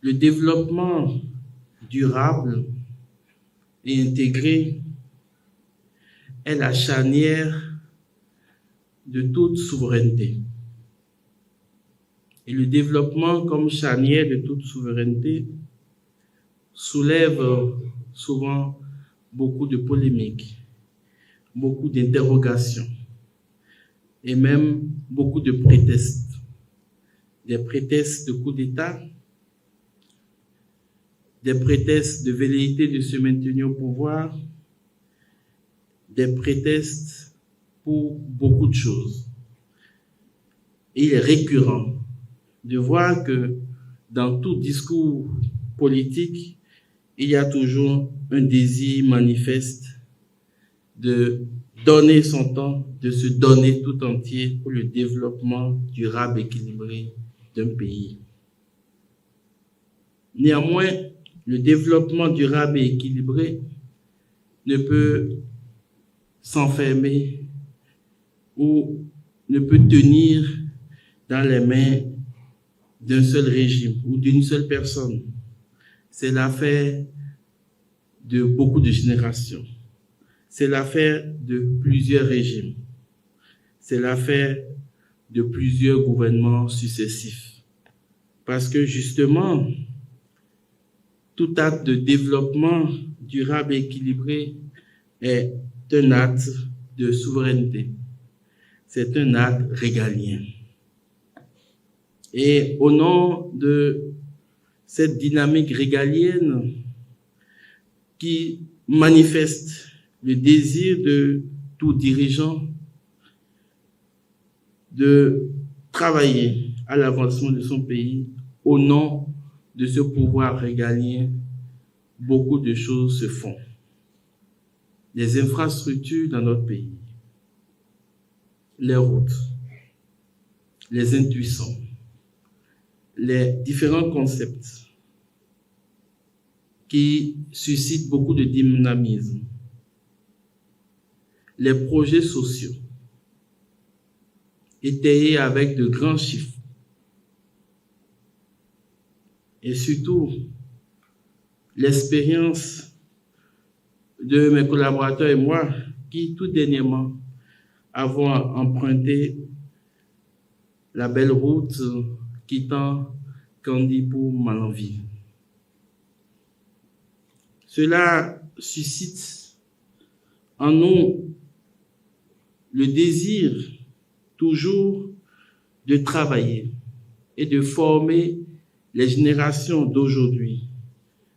Le développement durable et intégré est la charnière de toute souveraineté. Et le développement comme charnière de toute souveraineté soulève souvent beaucoup de polémiques, beaucoup d'interrogations et même beaucoup de prétextes. Des prétextes de coup d'État, des prétextes de velléité de se maintenir au pouvoir, des prétextes pour beaucoup de choses. Et il est récurrent de voir que dans tout discours politique, il y a toujours un désir manifeste de donner son temps, de se donner tout entier pour le développement durable et équilibré d'un pays. Néanmoins, le développement durable et équilibré ne peut s'enfermer ou ne peut tenir dans les mains d'un seul régime ou d'une seule personne. C'est l'affaire de beaucoup de générations. C'est l'affaire de plusieurs régimes. C'est l'affaire de plusieurs gouvernements successifs. Parce que justement, tout acte de développement durable et équilibré est un acte de souveraineté. C'est un acte régalien. Et au nom de cette dynamique régalienne qui manifeste le désir de tout dirigeant de travailler à l'avancement de son pays, au nom de ce pouvoir régalien, beaucoup de choses se font. Les infrastructures dans notre pays, les routes, les intuitions, les différents concepts qui suscitent beaucoup de dynamisme, les projets sociaux étayés avec de grands chiffres et surtout l'expérience de mes collaborateurs et moi qui tout dernièrement avons emprunté la belle route quittant Kandji pour Malanville. Cela suscite en nous le désir toujours de travailler et de former les générations d'aujourd'hui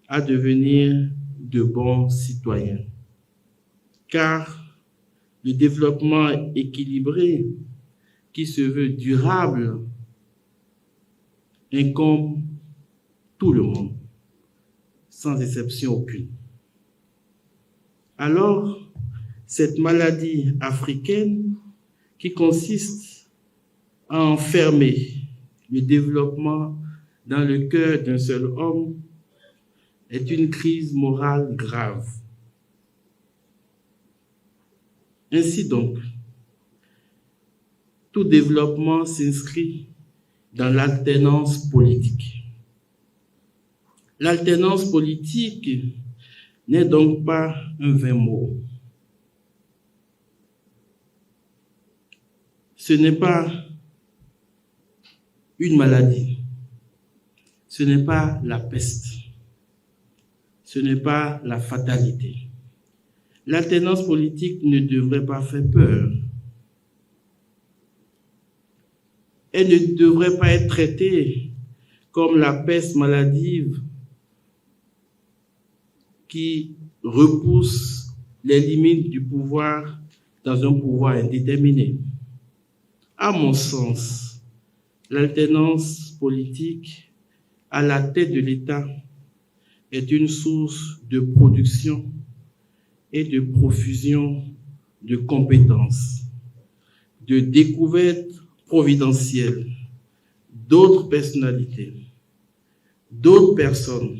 à devenir de bons citoyens. Car le développement équilibré qui se veut durable incombe tout le monde, sans exception aucune. Alors, cette maladie africaine qui consiste à enfermer le développement dans le cœur d'un seul homme est une crise morale grave. Ainsi donc, tout développement s'inscrit dans l'alternance politique. L'alternance politique n'est donc pas un vain mot. Ce n'est pas une maladie. Ce n'est pas la peste. Ce n'est pas la fatalité. L'alternance politique ne devrait pas faire peur. Elle ne devrait pas être traitée comme la peste maladive qui repousse les limites du pouvoir dans un pouvoir indéterminé. À mon sens, l'alternance politique à la tête de l'État est une source de production et de profusion de compétences, de découvertes providentielles d'autres personnalités, d'autres personnes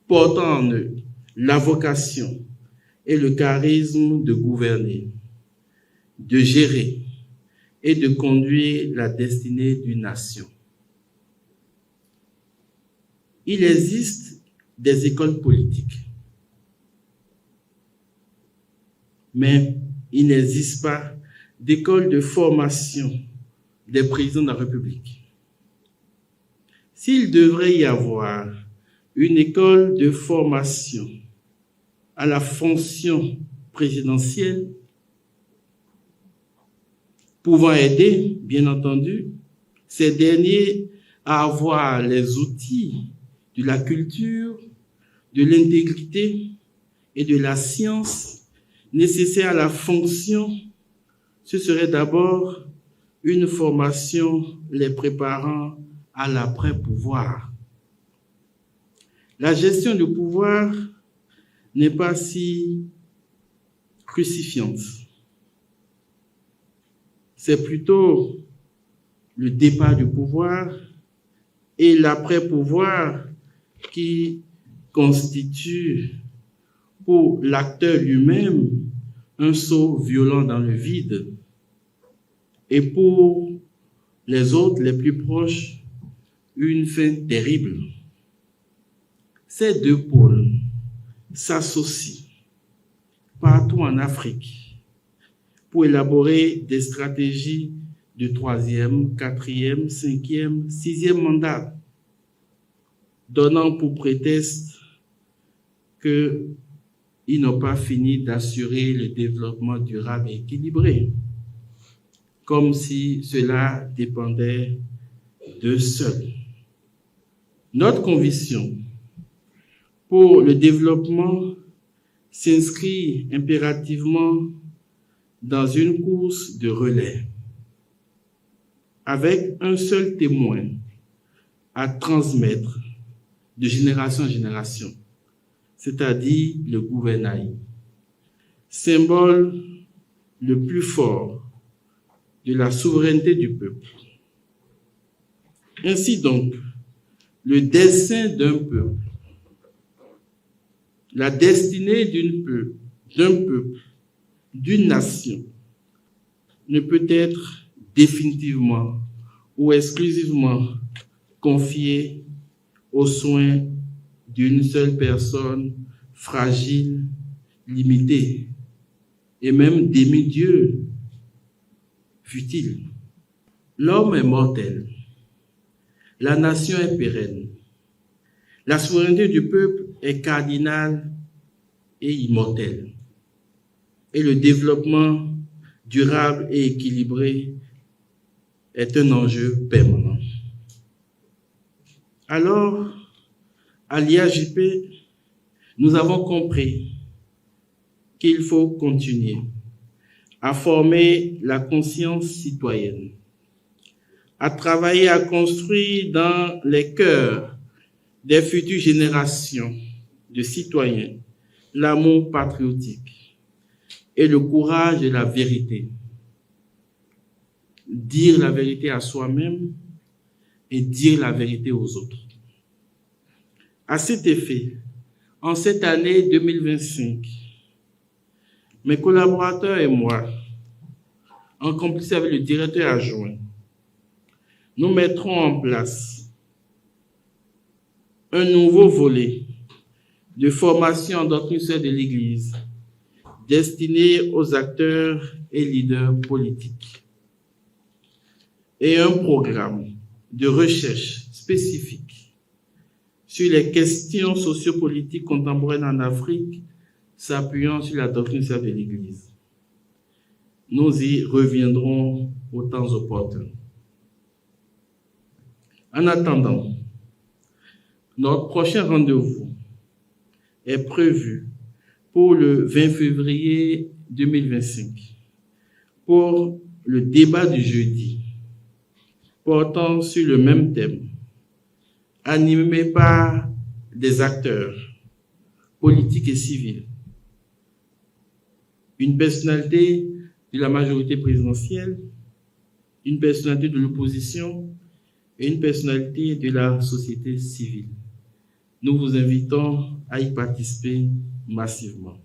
portant en eux la vocation et le charisme de gouverner, de gérer et de conduire la destinée d'une nation. il existe des écoles politiques, mais il n'existe pas d'école de formation des présidents de la République. S'il devrait y avoir une école de formation à la fonction présidentielle, pouvant aider, bien entendu, ces derniers à avoir les outils de la culture, de l'intégrité et de la science nécessaires à la fonction, ce serait d'abord une formation les préparant à l'après-pouvoir. La gestion du pouvoir n'est pas si crucifiante. C'est plutôt le départ du pouvoir et l'après-pouvoir qui constitue pour l'acteur lui-même un saut violent dans le vide et pour les autres, les plus proches, une fin terrible. Ces deux pôles s'associent partout en Afrique pour élaborer des stratégies de 3e, 4e, 5e, 6e mandat, donnant pour prétexte qu'ils n'ont pas fini d'assurer le développement durable et équilibré, comme si cela dépendait d'eux seuls. Notre conviction pour le développement s'inscrit impérativement dans une course de relais, avec un seul témoin à transmettre de génération en génération, c'est-à-dire le gouvernail, symbole le plus fort de la souveraineté du peuple. Ainsi donc, le dessein d'un peuple, la destinée d'un peuple, d'une nation, ne peut être définitivement ou exclusivement confiée aux soins d'une seule personne fragile, limitée, et même demi-dieu, fut-il. L'homme est mortel, la nation est pérenne, la souveraineté du peuple est cardinale et immortelle, et le développement durable et équilibré est un enjeu permanent. Alors, à l'IAJP, nous avons compris qu'il faut continuer à former la conscience citoyenne, à travailler à construire dans les cœurs des futures générations de citoyens l'amour patriotique et le courage de la vérité. Dire la vérité à soi-même et dire la vérité aux autres. À cet effet, en cette année 2025, mes collaborateurs et moi, en complicité avec le directeur adjoint, nous mettrons en place un nouveau volet de formation en doctrine sociale de l'Église destiné aux acteurs et leaders politiques et un programme de recherche spécifique sur les questions sociopolitiques contemporaines en Afrique s'appuyant sur la doctrine sociale de l'Église. Nous y reviendrons au temps opportun. En attendant, notre prochain rendez-vous est prévu pour le 20 février 2025 pour le débat du jeudi portant sur le même thème, animé par des acteurs politiques et civils, une personnalité de la majorité présidentielle, une personnalité de l'opposition et une personnalité de la société civile. Nous vous invitons à y participer massivement.